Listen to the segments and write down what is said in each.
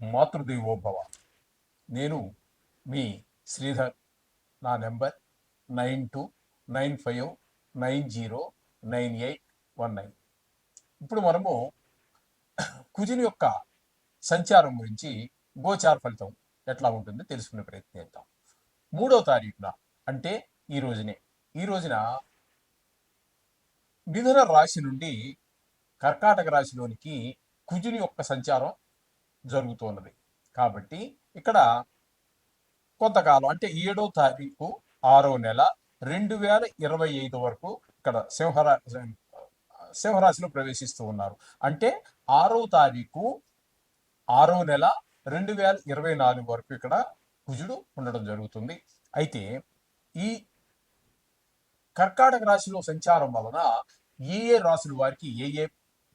మాతృదేవోభవ. నేను మీ శ్రీధర్. నా నెంబర్ 9295909819. ఇప్పుడు మనము కుజుని యొక్క సంచారం గురించి, గోచార ఫలితం ఎట్లా ఉంటుందో తెలుసుకునే ప్రయత్నం చేద్దాం. 3వ తారీఖున అంటే ఈ రోజున మిథున రాశి నుండి కర్కాటక రాశిలోనికి కుజుని యొక్క సంచారం జరుగుతున్నది. కాబట్టి ఇక్కడ కొంతకాలం అంటే 7వ తారీఖు 6వ నెల 2025 వరకు ఇక్కడ సింహరాశిలో ప్రవేశిస్తూ ఉన్నారు. అంటే 6వ తారీఖు 6వ నెల 2024 వరకు ఇక్కడ కుజుడు ఉండడం జరుగుతుంది. అయితే ఈ కర్కాటక రాశిలో సంచారం వలన ఏ రాశుల వారికి ఏ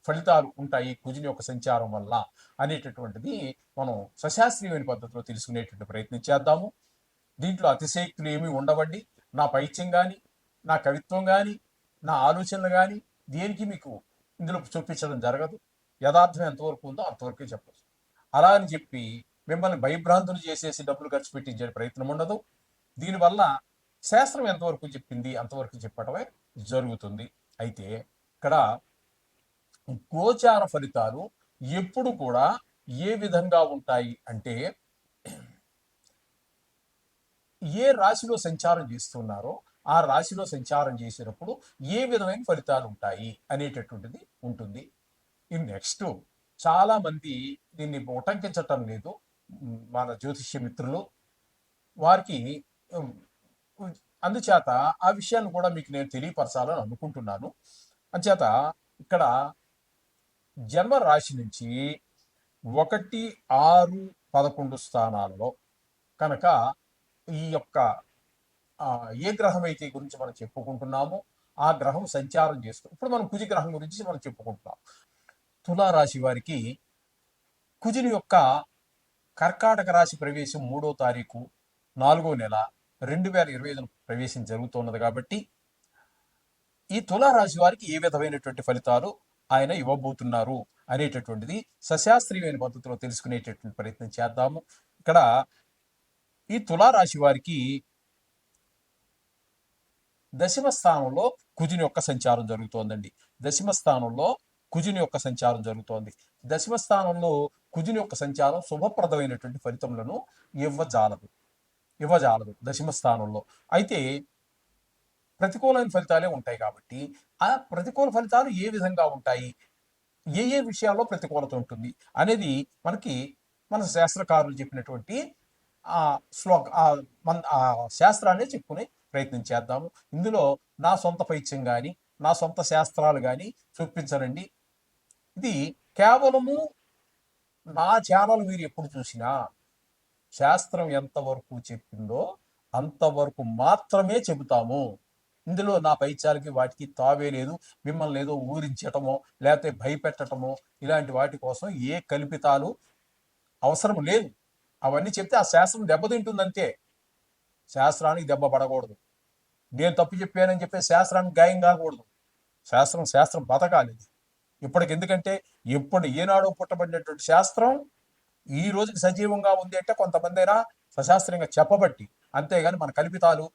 ఫలితాలు ఉంటాయి కుజుని యొక్క సంచారం వల్ల అనేటటువంటిది మనం సశాస్త్రీయమైన పద్ధతిలో తెలుసుకునేటువంటి ప్రయత్నం చేద్దాము. దీంట్లో అతిశయక్తులు ఏమీ ఉండవండి. నా పైత్యం కానీ, నా కవిత్వం కానీ, నా ఆలోచనలు కానీ దేనికి మీకు ఇందులో చూపించడం జరగదు. యథార్థం ఎంతవరకు ఉందో అంతవరకే చెప్పచ్చు. అలా అని చెప్పి మిమ్మల్ని భయభ్రాంతులు చేసేసి డబ్బులు ఖర్చు పెట్టించే ప్రయత్నం ఉండదు. దీనివల్ల శాస్త్రం ఎంతవరకు చెప్పింది అంతవరకు చెప్పడమే జరుగుతుంది. అయితే ఇక్కడ గోచార ఫలితాలు ఎప్పుడు కూడా ఏ విధంగా ఉంటాయి అంటే, ఏ రాశిలో సంచారం చేస్తున్నారో ఆ రాశిలో సంచారం చేసినప్పుడు ఏ విధమైన ఫలితాలు ఉంటాయి అనేటటువంటిది ఉంటుంది. ఈ నెక్స్ట్ చాలా మంది దీన్ని ఉటంకించటం లేదు. మన జ్యోతిష్య మిత్రులు వారికి అందుచేత ఆ విషయాన్ని కూడా మీకు నేను తెలియపరచాలని అనుకుంటున్నాను. అందుచేత ఇక్కడ జన్మ రాశి నుంచి 1, 6, 11 స్థానాల్లో కనుక ఈ యొక్క ఏ గ్రహం అయితే గురించి మనం చెప్పుకుంటున్నామో ఆ గ్రహం సంచారం చేస్తూ, ఇప్పుడు మనం కుజి గ్రహం గురించి మనం చెప్పుకుంటున్నాం. తులారాశి వారికి కుజుని యొక్క కర్కాటక రాశి ప్రవేశం 3వ తారీఖు 4వ నెల 2025 ప్రవేశం జరుగుతున్నది. కాబట్టి ఈ తులారాశి వారికి ఏ విధమైనటువంటి ఫలితాలు ఆయన ఇవ్వబోతున్నారు అనేటటువంటిది సశాస్త్రీయమైన పద్ధతిలో తెలుసుకునేటటువంటి ప్రయత్నం చేద్దాము. ఇక్కడ ఈ తులారాశి వారికి దశమ స్థానంలో కుజుని యొక్క సంచారం జరుగుతోందండి. దశమ స్థానంలో కుజుని యొక్క సంచారం జరుగుతోంది. దశమ స్థానంలో కుజుని యొక్క సంచారం శుభప్రదమైనటువంటి ఫలితములను ఇవ్వజాలదు దశమ స్థానంలో. అయితే ప్రతికూలమైన ఫలితాలే ఉంటాయి. కాబట్టి ఆ ప్రతికూల ఫలితాలు ఏ విధంగా ఉంటాయి, ఏ విషయాల్లో ప్రతికూలత ఉంటుంది అనేది మన శాస్త్రకారులు చెప్పినటువంటి శాస్త్రాన్ని చెప్పుకునే ప్రయత్నం చేద్దాము. ఇందులో నా సొంత పైత్యం కానీ నా సొంత శాస్త్రాలు కానీ చూపించనండి. ఇది కేవలము నా ఛానల్ మీరు ఎప్పుడు చూసినా శాస్త్రం ఎంతవరకు చెప్పిందో అంతవరకు మాత్రమే చెబుతాము. ఇందులో నా పైత్యాలకి వాటికి తావే లేదు. మిమ్మల్ని ఏదో ఊరించటమో లేకపోతే భయపెట్టటమో ఇలాంటి వాటి కోసం ఏ కల్పితాలు అవసరం లేదు. అవన్నీ చెప్తే ఆ శాస్త్రం దెబ్బతింటుందంతే. శాస్త్రానికి దెబ్బ పడకూడదు. నేను తప్పు చెప్పానని చెప్పి శాస్త్రానికి గాయం కాకూడదు. శాస్త్రం బతకాలి. ఇప్పటికి ఎందుకంటే ఏనాడో పుట్టబడినటువంటి శాస్త్రం ఈ రోజుకి సజీవంగా ఉంది అంటే కొంతమంది అయినా సశాస్త్రంగా చెప్పబట్టి, అంతేగాని మన కల్పితాలు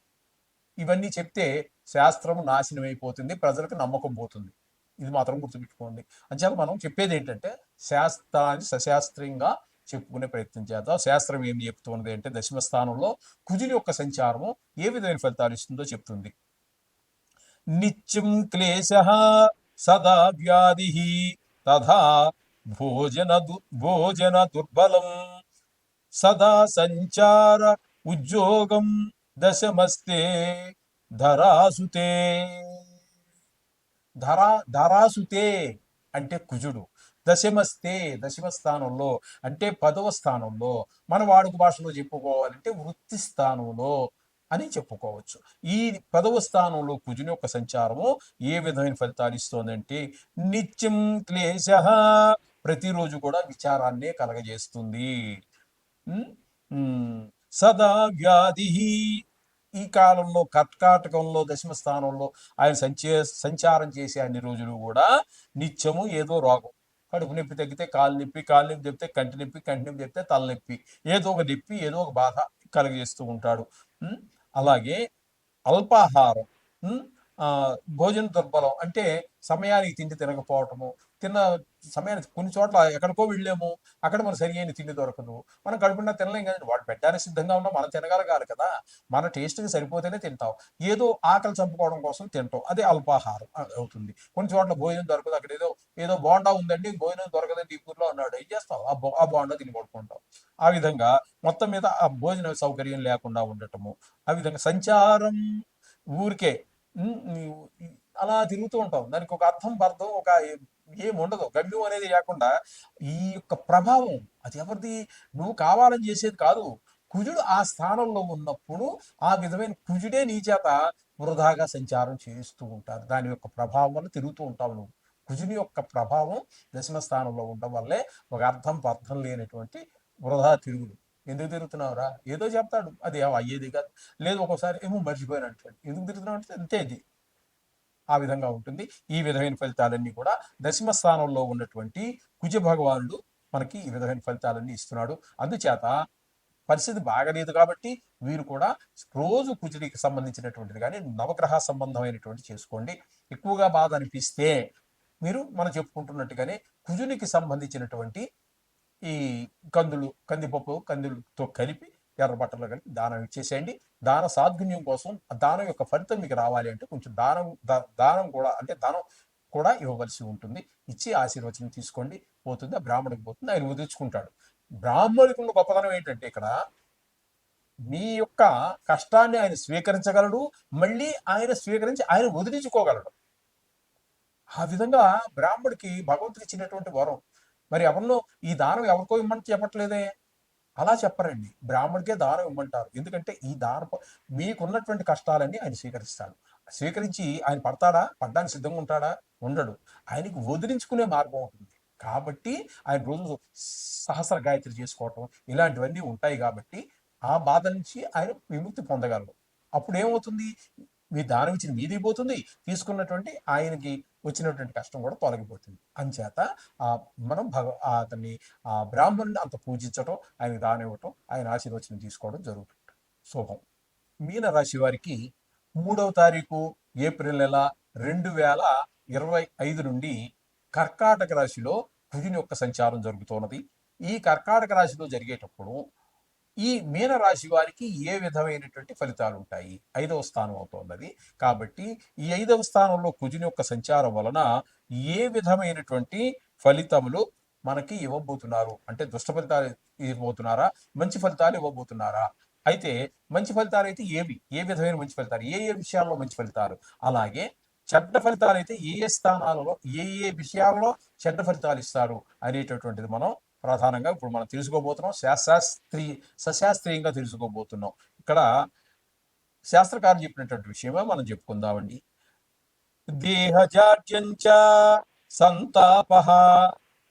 ఇవన్నీ చెప్తే శాస్త్రం నాశనం అయిపోతుంది, ప్రజలకు నమ్మకం పోతుంది. ఇది మాత్రం గుర్తుపెట్టుకోండి. అంచేత మనం చెప్పేది ఏంటంటే శాస్త్రాన్ని సశాస్త్రంగా చెప్పుకునే ప్రయత్నం చేద్దాం. శాస్త్రం ఏం చెప్తున్నది అంటే దశమ స్థానంలో కుజుని యొక్క సంచారము ఏ విధమైన ఫలితాలు ఇస్తుందో చెప్తుంది. నిత్యం క్లేశ సదా వ్యాధి తథా భోజన దుర్బలం సదా సంచార ఉద్యోగం దశమస్తే ధరాసుతే. ధరాసుతే అంటే కుజుడు. దశమస్తే దశమ స్థానంలో అంటే 10వ స్థానంలో, మన వాడుక భాషలో చెప్పుకోవాలంటే వృత్తి స్థానంలో అని చెప్పుకోవచ్చు. ఈ 10వ స్థానంలో కుజుని యొక్క సంచారము ఏ విధమైన ఫలితాలు ఇస్తోందంటే నిత్యం క్లేశ, ప్రతిరోజు కూడా విచారాన్నే కలగజేస్తుంది. సదా వ్యాధి, ఈ కాలంలో కర్కాటకంలో దశమ స్థానంలో ఆయన సంచారం చేసే అన్ని రోజులు కూడా నిత్యము ఏదో రోగం. కడుపు నొప్పి తగ్గితే కాలు నొప్పి, కాలు నొప్పి చెప్తే కంటి నొప్పి, కంటి నొప్పి చెప్తే తలనొప్పి, ఏదో ఒక నొప్పి, ఏదో ఒక బాధ కలిగజేస్తూ ఉంటాడు. అలాగే అల్పాహారం, ఉమ్, ఆ, భోజన దుర్బలం అంటే సమయానికి తిండి తినకపోవటము, తిన్న సమయానికి కొన్ని చోట్ల ఎక్కడికో వెళ్ళాము, అక్కడ మన సరి అయిన తిండి దొరకదు, మనం కడుపున్నా తినలేం కదండి, వాడు పెట్టడానికి సిద్ధంగా ఉన్నాం, మనం తినగలగాలి కదా, మన టేస్ట్కి సరిపోతేనే తింటాం, ఏదో ఆకలి చంపుకోవడం కోసం తింటాం, అదే అల్పాహారం అవుతుంది. కొన్ని చోట్ల భోజనం దొరకదు, అక్కడ ఏదో ఏదో బోండా ఉందండి, భోజనం దొరకదండి ఈ ఊర్లో అన్నాడు, ఏం చేస్తాం, ఆ బోండా తిని పడుకుంటాం. ఆ విధంగా మొత్తం మీద ఆ భోజన సౌకర్యం లేకుండా ఉండటము, ఆ విధంగా సంచారం, ఊరికే ఉమ్, అలా తిరుగుతూ ఉంటాం, దానికి ఒక అర్థం పర్థం ఒక ఏం ఉండదు, గమ్యం అనేది లేకుండా ఈ యొక్క ప్రభావం అది ఎవరిది, నువ్వు కావాలని చేసేది కాదు, కుజుడు ఆ స్థానంలో ఉన్నప్పుడు ఆ విధమైన కుజుడే నీ చేత వృధాగా సంచారం చేస్తూ ఉంటారు, దాని యొక్క ప్రభావం వల్ల తిరుగుతూ ఉంటావు నువ్వు. కుజుని యొక్క ప్రభావం దశమ స్థానంలో ఉండడం వల్లే ఒక అర్థం పర్థం లేనటువంటి వృధా తిరుగుడు. ఎందుకు తిరుగుతున్నావురా, ఏదో చెప్తాడు, అది అయ్యేది కాదు, లేదు ఒక్కోసారి ఏమో మర్చిపోయాను అంటాడు, ఎందుకు తిరుగుతున్నావు అంటే అంతే, అది ఆ విధంగా ఉంటుంది. ఈ విధమైన ఫలితాలన్నీ కూడా దశమ స్థానంలో ఉన్నటువంటి కుజ భగవానుడు మనకి ఈ విధమైన ఫలితాలన్నీ ఇస్తున్నాడు. అందుచేత పరిస్థితి బాగలేదు కాబట్టి వీరు కూడా రోజు కుజుడికి సంబంధించినటువంటిది కానీ నవగ్రహ సంబంధమైనటువంటి చేసుకోండి. ఎక్కువగా బాధ అనిపిస్తే మీరు మనం చెప్పుకుంటున్నట్టుగానే కుజునికి సంబంధించినటువంటి ఈ కందిపప్పు కందులతో కలిపి ఎర్ర బట్టలో కలిపి దానం ఇచ్చేసేయండి. దాన సాద్గుణ్యం కోసం ఆ దానం యొక్క ఫలితం మీకు రావాలి అంటే కొంచెం దానం కూడా అంటే దానం కూడా ఇవ్వవలసి ఉంటుంది. ఇచ్చి ఆశీర్వచనం తీసుకోండి, పోతుంది, ఆ బ్రాహ్మణుడికి పోతుంది, ఆయన వదిలించుకుంటాడు. బ్రాహ్మణుడికి ఉన్న గొప్పతనం ఏంటంటే ఇక్కడ మీ యొక్క కష్టాన్ని ఆయన స్వీకరించగలడు, మళ్ళీ ఆయన స్వీకరించి ఆయన వదిలించుకోగలడు. ఆ విధంగా బ్రాహ్మడికి భగవంతుడు ఇచ్చినటువంటి వరం. మరి ఎవరినో ఈ దానం ఎవరికో ఇమ్మని చెప్పట్లేదే, అలా చెప్పరండి, బ్రాహ్మడికే దానం ఇమ్మంటారు. ఎందుకంటే ఈ దానం మీకున్నటువంటి కష్టాలన్నీ ఆయన స్వీకరిస్తాడు. స్వీకరించి ఆయన పడతాడా, పడ్డానికి సిద్ధంగా ఉంటాడా, ఉండడు, ఆయనకి వదిలించుకునే మార్గం ఉంటుంది. కాబట్టి ఆయన రోజు సహస్ర గాయత్రి చేసుకోవటం ఇలాంటివన్నీ ఉంటాయి కాబట్టి ఆ బాధ నుంచి ఆయన విముక్తి పొందగలరు. అప్పుడు ఏమవుతుంది, మీ దానం ఇచ్చిన మీది పోతుంది, తీసుకున్నటువంటి ఆయనకి వచ్చినటువంటి కష్టం కూడా తొలగిపోతుంది. అంచేత ఆ మనం అతన్ని ఆ బ్రాహ్మణుని అంత పూజించటం, ఆయన దానం ఇవ్వటం, ఆయన ఆశీర్వచనం తీసుకోవడం జరుగుతుంది. శుభం. మీన రాశి వారికి 3వ తారీఖు ఏప్రిల్ నెల 2025 నుండి కర్కాటక రాశిలో కుజుని యొక్క సంచారం జరుగుతున్నది. ఈ కర్కాటక రాశిలో జరిగేటప్పుడు ఈ మీన రాశి వారికి ఏ విధమైనటువంటి ఫలితాలు ఉంటాయి, 5వ స్థానం అవుతున్నది కాబట్టి ఈ 5వ స్థానంలో కుజుని యొక్క సంచారం వలన ఏ విధమైనటువంటి ఫలితములు మనకి ఇవ్వబోతున్నారు అంటే దుష్ట ఫలితాలు ఇవ్వబోతున్నారా, మంచి ఫలితాలు ఇవ్వబోతున్నారా. అయితే మంచి ఫలితాలు అయితే ఏ విధమైన మంచి ఫలితాలు, ఏ విషయాల్లో మంచి ఫలితాలు, అలాగే చెడ్డ ఫలితాలు అయితే ఏ స్థానాలలో ఏ విషయాల్లో చెడ్డ ఫలితాలు ఇస్తారు అనేటటువంటిది మనం ప్రధానంగా ఇప్పుడు మనం తెలుసుకోబోతున్నాం, సశాస్త్రీయంగా తెలుసుకోబోతున్నాం. ఇక్కడ శాస్త్రకారులు చెప్పినటువంటి విషయమే మనం చెప్పుకుందామండి. దేహజాడ్యంచ సంతాపః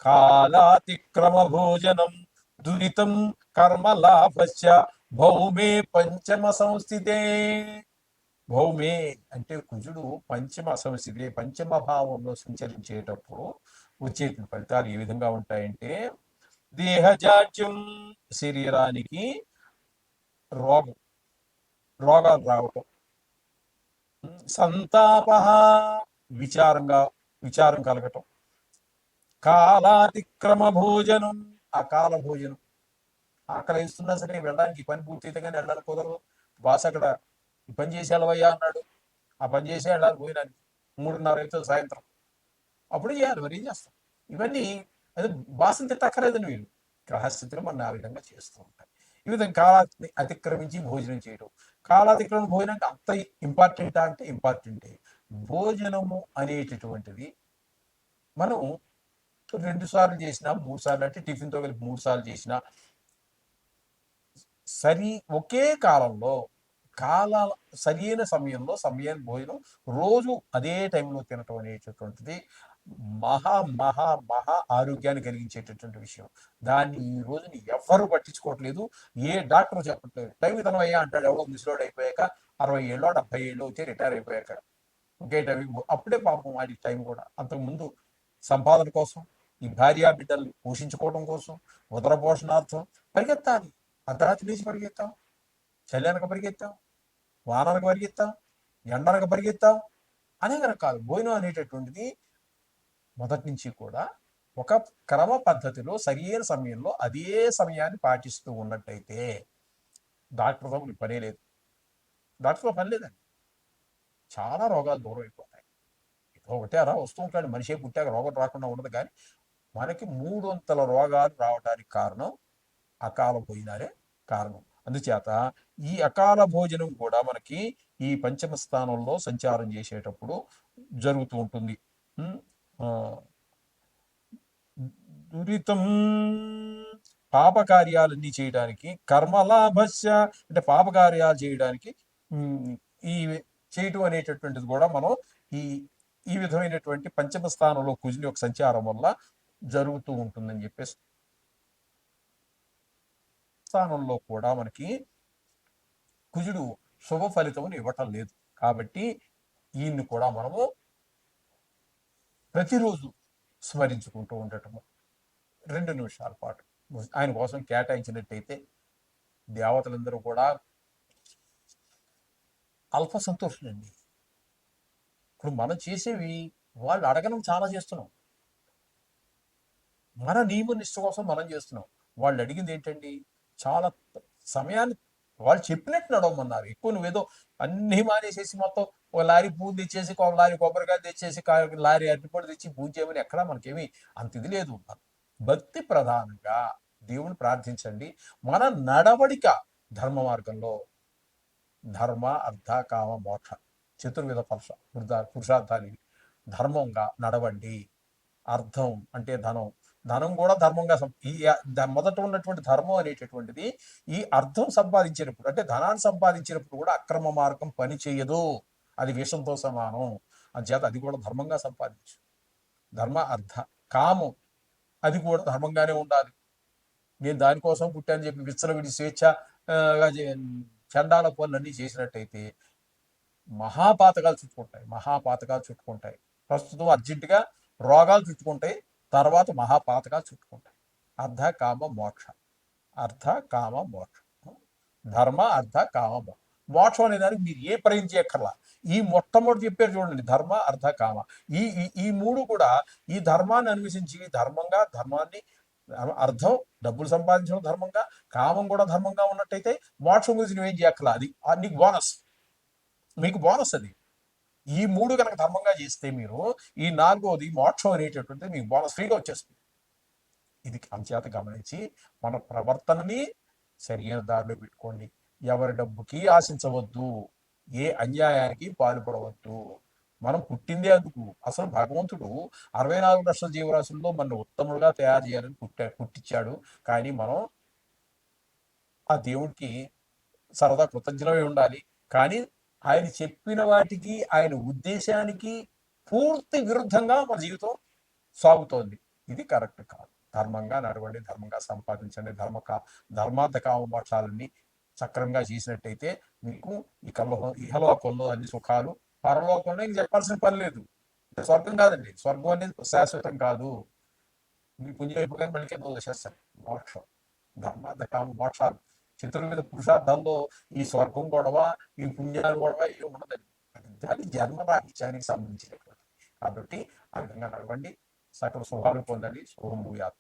కాలాతిక్రమ భోజనం దురితం కర్మలాభశ్చ భౌమే పంచమ సంస్థితే. భౌమే అంటే కుజుడు పంచమ సంస్థితి, పంచమ భావంలో సంచరించేటప్పుడు వచ్చే ఫలితాలు ఏ విధంగా ఉంటాయంటే దేహజాడ్యం శరీరానికి రోగాలు రావటం, సంతాప విచారం కలగటం, కాలాతిక్రమ భోజనం అకాల భోజనం, ఆకలి వేస్తున్నా సరే వెళ్ళడానికి పని పూర్తయితే కానీ వెళ్ళాలి కుదరదు, బాస్ అక్కడ ఈ పని చేసి వెళ్ళవయ్యా అన్నాడు, ఆ పని చేసి వెళ్ళాలి పోయినానికి 3:30 అవుతుంది సాయంత్రం, అప్పుడు చేయాలి, మరి ఏం చేస్తాం. ఇవన్నీ అదే బాస్ని తిట్టక్కర్లేదని వీళ్ళు గ్రహస్థితిలో మన ఆ విధంగా చేస్తూ ఉంటాయి. ఈ విధంగా కాలాన్ని అతిక్రమించి భోజనం చేయడం, కాలాతిక్రమణ భోజనం అంటే అంత ఇంపార్టెంటా అంటే ఇంపార్టెంటే. భోజనము అనేటటువంటిది మనం 2 సార్లు చేసినా 3 సార్లు అంటే టిఫిన్తో కలిపి 3 సార్లు చేసినా ఒకే కాలంలో సరైన సమయంలో సమయానికి భోజనం రోజు అదే టైంలో తినటం అనేటటువంటిది మహా మహా మహా ఆరోగ్యాన్ని కలిగించేటటువంటి విషయం. దాన్ని ఈ రోజుని ఎవ్వరూ పట్టించుకోవట్లేదు, ఏ డాక్టర్ చెప్పట్లేదు. టైం తినవయ్యా అంటాడు ఎవడో ముసలోడు అయిపోయాక, 60 ఏళ్ళో 70 ఏళ్ళు వచ్చి రిటైర్ అయిపోయాక ఒకే టైం. అప్పుడే పాపం వాడి టైం కూడా అంతకుముందు సంపాదన కోసం ఈ భార్యా బిడ్డల్ని పోషించుకోవడం కోసం ఉదర పోషణార్థం పరిగెత్తాలి. అర్ధరాత్రి లేచి పరిగెత్తాం, చల్లనక పరిగెత్తాం, వాననక పరిగెత్తాం, ఎండనక పరిగెత్తాం, అనేక రకాలు. భోజనం అనేటటువంటిది మొదటి నుంచి కూడా ఒక క్రమ పద్ధతిలో సరియైన సమయంలో అదే సమయాన్ని పాటిస్తూ ఉన్నట్టయితే డాక్టర్తో మీకు పనే లేదు. డాక్టర్తో పని లేదండి. చాలా రోగాలు దూరం అయిపోతాయి. ఒకటే అలా వస్తూ ఉంటాడు, మనిషే పుట్టాక రోగం రాకుండా ఉండదు. కానీ మనకి 300 రోగాలు రావడానికి కారణం అకాల భోజనాలే కారణం. అందుచేత ఈ అకాల భోజనం కూడా మనకి ఈ పంచమ స్థానంలో సంచారం చేసేటప్పుడు జరుగుతూ ఉంటుంది. దురితం పాపకార్యాలన్నీ చేయడానికి, కర్మలాభస్య అంటే పాపకార్యాలు చేయడానికి ఈ చేయటం అనేటటువంటిది కూడా మనం ఈ ఈ విధమైనటువంటి పంచమ స్థానంలో కుజుని యొక్క సంచారం వల్ల జరుగుతూ ఉంటుందని చెప్పేసి స్థానంలో కూడా మనకి కుజుడు శుభ ఫలితమును ఇవ్వటం లేదు. కాబట్టి ఈయన్ని కూడా మనము ప్రతిరోజు స్మరించుకుంటూ ఉండటము 2 నిమిషాల పాటు ఆయన కోసం కేటాయించినట్టయితే దేవతలందరూ కూడా అల్ప సంతోషులండి. ఇప్పుడు మనం చేసేవి వాళ్ళు అడగడం చాలా చేస్తున్నాం. మన నియమ నిష్ట కోసం మనం చేస్తున్నాం. వాళ్ళు అడిగింది ఏంటండి? చాలా సమయాన్ని వాళ్ళు చెప్పినట్టు నడవమన్నారు. ఎక్కువ నువ్వేదో అన్నీ మానేసేసి మొత్తం ఒక లారీ పూలు తెచ్చేసి, ఒక లారీ కొబ్బరికాయలు తెచ్చేసి, లారీ అరటిపళ్ళు తెచ్చి పూజ చేయమని ఎక్కడా మనకేమి అంత ఇది లేదు. భక్తి ప్రధానంగా దేవుని ప్రార్థించండి. మన నడవడిక ధర్మ మార్గంలో ధర్మ అర్థ కామ మోక్ష చతుర్విధ పురుషార్థాలు ధర్మంగా నడవండి. అర్థం అంటే ధనం, ధనం కూడా ధర్మంగా ఈ మొదట ఉన్నటువంటి ధర్మం అనేటటువంటిది ఈ అర్థం సంపాదించినప్పుడు అంటే ధనాన్ని సంపాదించినప్పుడు కూడా అక్రమ మార్గం పని చేయదు. అది విషంతో సమానం. అందుచేత అది కూడా ధర్మంగా సంపాదించు. ధర్మ అర్థ కామం అది కూడా ధర్మంగానే ఉండాలి. నేను దానికోసం పుట్టాను చెప్పి విచ్చలవిడి స్వేచ్ఛ చండాల పనులన్నీ చేసినట్టయితే మహాపాతకాలు చుట్టుకుంటాయి. ప్రస్తుతం అర్జెంటుగా రోగాలు చుట్టుకుంటాయి, తర్వాత మహాపాతకాలు చుట్టుకుంటాయి. అర్ధ కామ మోక్ష, అర్ధ కామ మోక్ష, ధర్మ అర్ధ కామ మోక్షం అనే దానికి మీరు ఏ ప్రయత్నం చేయక్కర్లా. ఈ మొట్టమొదటి చెప్పారు చూడండి, ధర్మ అర్ధ కామ. ఈ ఈ మూడు కూడా ఈ ధర్మాన్ని అన్వేషించి ధర్మంగా ధర్మాన్ని అర్థం డబ్బులు సంపాదించడం ధర్మంగా, కామం కూడా ధర్మంగా ఉన్నట్టయితే మోక్షం గురించి నువ్వేం చేయక్కర్లా. అది నీకు బోనస్, మీకు బోనస్ అది. ఈ మూడు కనుక ధర్మంగా చేస్తే మీరు ఈ 4వది మోక్షం అనేటటువంటిది మీకు బోనస్ ఫ్రీగా వచ్చేస్తుంది. ఇది అంచేత గమనించి మన ప్రవర్తనని సరైన దారిలో పెట్టుకోండి. ఎవరి డబ్బుకి ఆశించవద్దు, ఏ అన్యాయానికి పాల్పడవద్దు. మనం పుట్టిందే అందుకు. అసలు భగవంతుడు 64 లక్షల జీవరాశుల్లో మన ఉత్తముడుగా తయారు చేయాలని పుట్టించాడు. కానీ మనం ఆ దేవుడికి సరదా కృతజ్ఞమై ఉండాలి. కానీ ఆయన చెప్పిన వాటికి, ఆయన ఉద్దేశానికి పూర్తి విరుద్ధంగా మన జీవితం సాగుతోంది. ఇది కరెక్ట్ కాదు. ధర్మంగా నడవండి, ధర్మంగా సంపాదించండి, ధర్మార్థ కామ మోక్షాలన్నీ సక్రమంగా చేసినట్టయితే మీకు ఇహలోకంలో అన్ని సుఖాలు, పరలోకంలో ఇంక చెప్పాల్సిన పని లేదు. స్వర్గం కాదండి, స్వర్గం అనేది శాశ్వతం కాదు. మీ పుణ్యం అయిపోయి మళ్ళీ చేస్తారు. మోక్షం, ధర్మార్థ కామ మోక్షాలు చతుర్విధ పురుషార్థంలో ఈ స్వర్గం గొడవ, ఈ పుణ్యాలు గొడవ ఏమి ఉండదండి. అది జన్మరాహిత్యానికి సంబంధించినటువంటి. కాబట్టి ఆ విధంగా నడవండి, సకల శుభాలు పొందండి. శుభం భూయాత్.